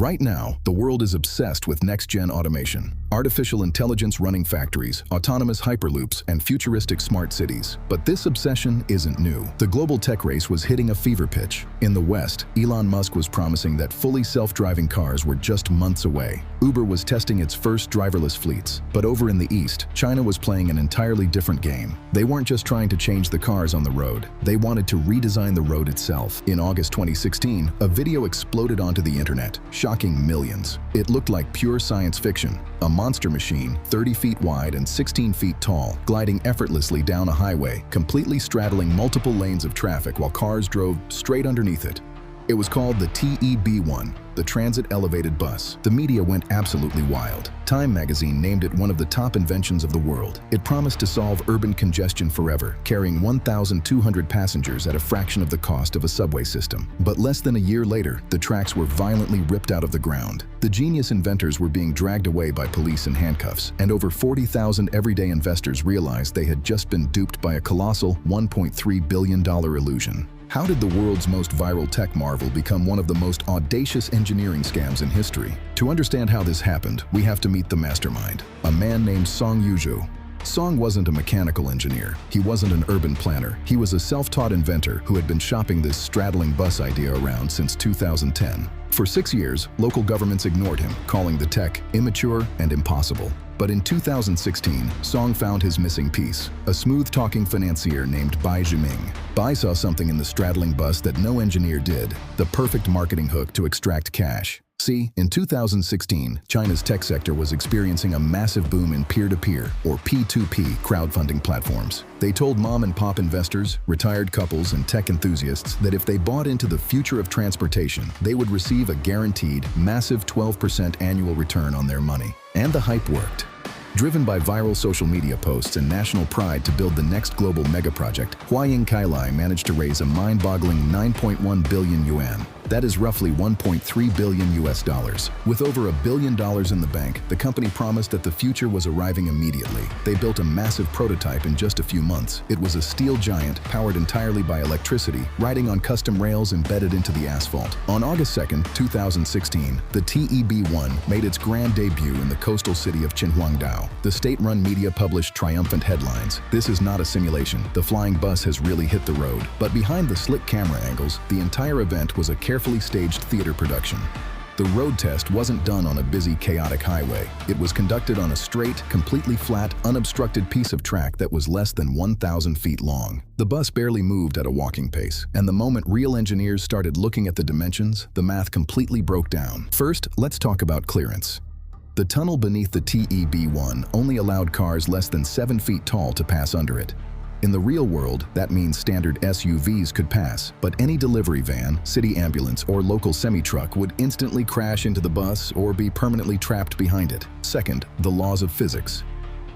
Right now, the world is obsessed with next-gen automation. Artificial intelligence running factories, autonomous hyperloops, and futuristic smart cities. But this obsession isn't new. The global tech race was hitting a fever pitch. In the West, Elon Musk was promising that fully self-driving cars were just months away. Uber was testing its first driverless fleets. But over in the East, China was playing an entirely different game. They weren't just trying to change the cars on the road. They wanted to redesign the road itself. In August 2016, a video exploded onto the internet, shocking millions. It looked like pure science fiction. A monster machine, 30 feet wide and 16 feet tall, gliding effortlessly down a highway, completely straddling multiple lanes of traffic while cars drove straight underneath it. It was called the TEB-1, the Transit Elevated Bus. The media went absolutely wild. Time magazine named it one of the top inventions of the world. It promised to solve urban congestion forever, carrying 1,200 passengers at a fraction of the cost of a subway system. But less than a year later, the tracks were violently ripped out of the ground. The genius inventors were being dragged away by police in handcuffs, and over 40,000 everyday investors realized they had just been duped by a colossal $1.3 billion illusion. How did the world's most viral tech marvel become one of the most audacious engineering scams in history? To understand how this happened, we have to meet the mastermind, a man named Song Yuzhou. Song wasn't a mechanical engineer. He wasn't an urban planner. He was a self-taught inventor who had been shopping this straddling bus idea around since 2010. For 6 years, local governments ignored him, calling the tech immature and impossible. But in 2016, Song found his missing piece, a smooth-talking financier named Bai Zhiming. Bai saw something in the straddling bus that no engineer did, the perfect marketing hook to extract cash. See, in 2016, China's tech sector was experiencing a massive boom in peer-to-peer, or P2P, crowdfunding platforms. They told mom-and-pop investors, retired couples, and tech enthusiasts that if they bought into the future of transportation, they would receive a guaranteed, massive 12% annual return on their money. And the hype worked. Driven by viral social media posts and national pride to build the next global mega-project, Huaying Kailai managed to raise a mind-boggling 9.1 billion yuan. That is roughly $1.3 billion US dollars. With over $1 billion in the bank, the company promised that the future was arriving immediately. They built a massive prototype in just a few months. It was a steel giant powered entirely by electricity, riding on custom rails embedded into the asphalt. On August 2, 2016, the TEB-1 made its grand debut in the coastal city of Qinhuangdao. The state-run media published triumphant headlines. This is not a simulation. The flying bus has really hit the road. But behind the slick camera angles, the entire event was a carefully staged theater production. The road test wasn't done on a busy, chaotic highway. It was conducted on a straight, completely flat, unobstructed piece of track that was less than 1,000 feet long. The bus barely moved at a walking pace, and the moment real engineers started looking at the dimensions, the math completely broke down. First, let's talk about clearance. The tunnel beneath the TEB-1 only allowed cars less than 7 feet tall to pass under it. In the real world, that means standard SUVs could pass, but any delivery van, city ambulance, or local semi-truck would instantly crash into the bus or be permanently trapped behind it. Second, the laws of physics.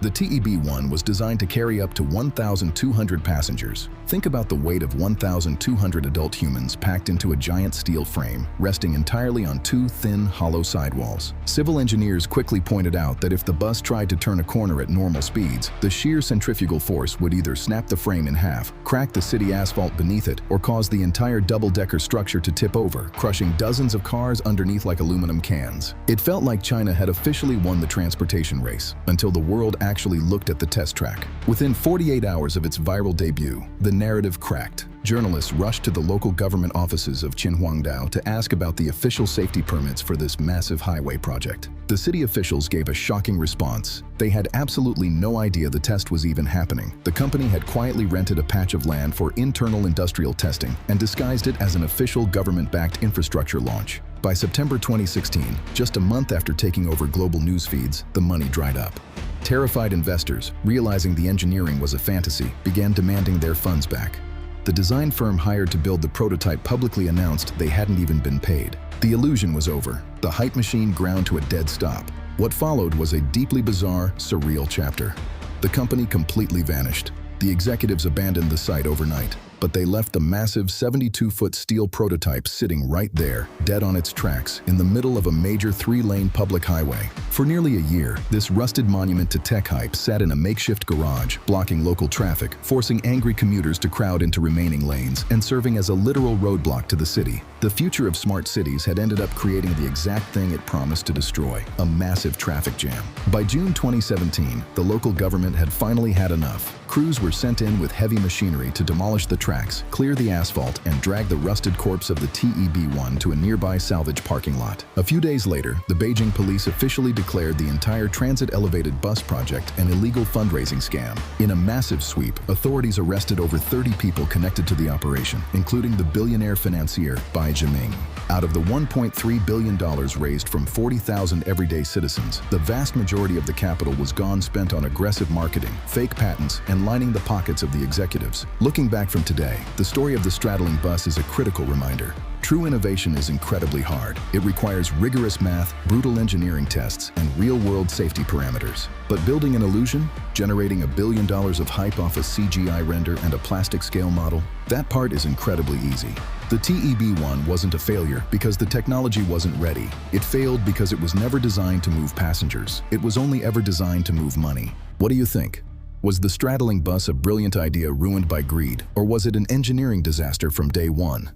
The TEB-1 was designed to carry up to 1,200 passengers. Think about the weight of 1,200 adult humans packed into a giant steel frame, resting entirely on 2 thin, hollow sidewalls. Civil engineers quickly pointed out that if the bus tried to turn a corner at normal speeds, the sheer centrifugal force would either snap the frame in half, crack the city asphalt beneath it, or cause the entire double-decker structure to tip over, crushing dozens of cars underneath like aluminum cans. It felt like China had officially won the transportation race, until the world actually looked at the test track. Within 48 hours of its viral debut, the narrative cracked. Journalists rushed to the local government offices of Qinhuangdao to ask about the official safety permits for this massive highway project. The city officials gave a shocking response. They had absolutely no idea the test was even happening. The company had quietly rented a patch of land for internal industrial testing and disguised it as an official government-backed infrastructure launch. By September 2016, just a month after taking over global news feeds, the money dried up. Terrified investors, realizing the engineering was a fantasy, began demanding their funds back. The design firm hired to build the prototype publicly announced they hadn't even been paid. The illusion was over. The hype machine ground to a dead stop. What followed was a deeply bizarre, surreal chapter. The company completely vanished. The executives abandoned the site overnight. but they left the massive 72-foot steel prototype sitting right there, dead on its tracks, in the middle of a major 3-lane public highway. For nearly a year, this rusted monument to tech hype sat in a makeshift garage, blocking local traffic, forcing angry commuters to crowd into remaining lanes, and serving as a literal roadblock to the city. The future of smart cities had ended up creating the exact thing it promised to destroy: a massive traffic jam. By June 2017, the local government had finally had enough. Crews were sent in with heavy machinery to demolish the tracks, clear the asphalt, and drag the rusted corpse of the TEB-1 to a nearby salvage parking lot. A few days later, the Beijing police officially declared the entire transit elevated bus project an illegal fundraising scam. In a massive sweep, authorities arrested over 30 people connected to the operation, including the billionaire financier Bai Jiaming. Out of the $1.3 billion raised from 40,000 everyday citizens, the vast majority of the capital was gone spent on aggressive marketing, fake patents, and lining the pockets of the executives. Looking back from today, the story of the straddling bus is a critical reminder. True innovation is incredibly hard. It requires rigorous math, brutal engineering tests, and real-world safety parameters. But building an illusion, generating $1 billion of hype off a CGI render and a plastic scale model, that part is incredibly easy. The TEB-1 wasn't a failure because the technology wasn't ready. It failed because it was never designed to move passengers. It was only ever designed to move money. What do you think? Was the straddling bus a brilliant idea ruined by greed, or was it an engineering disaster from day one?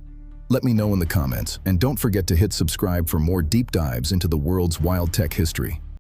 Let me know in the comments, and don't forget to hit subscribe for more deep dives into the world's wild tech history.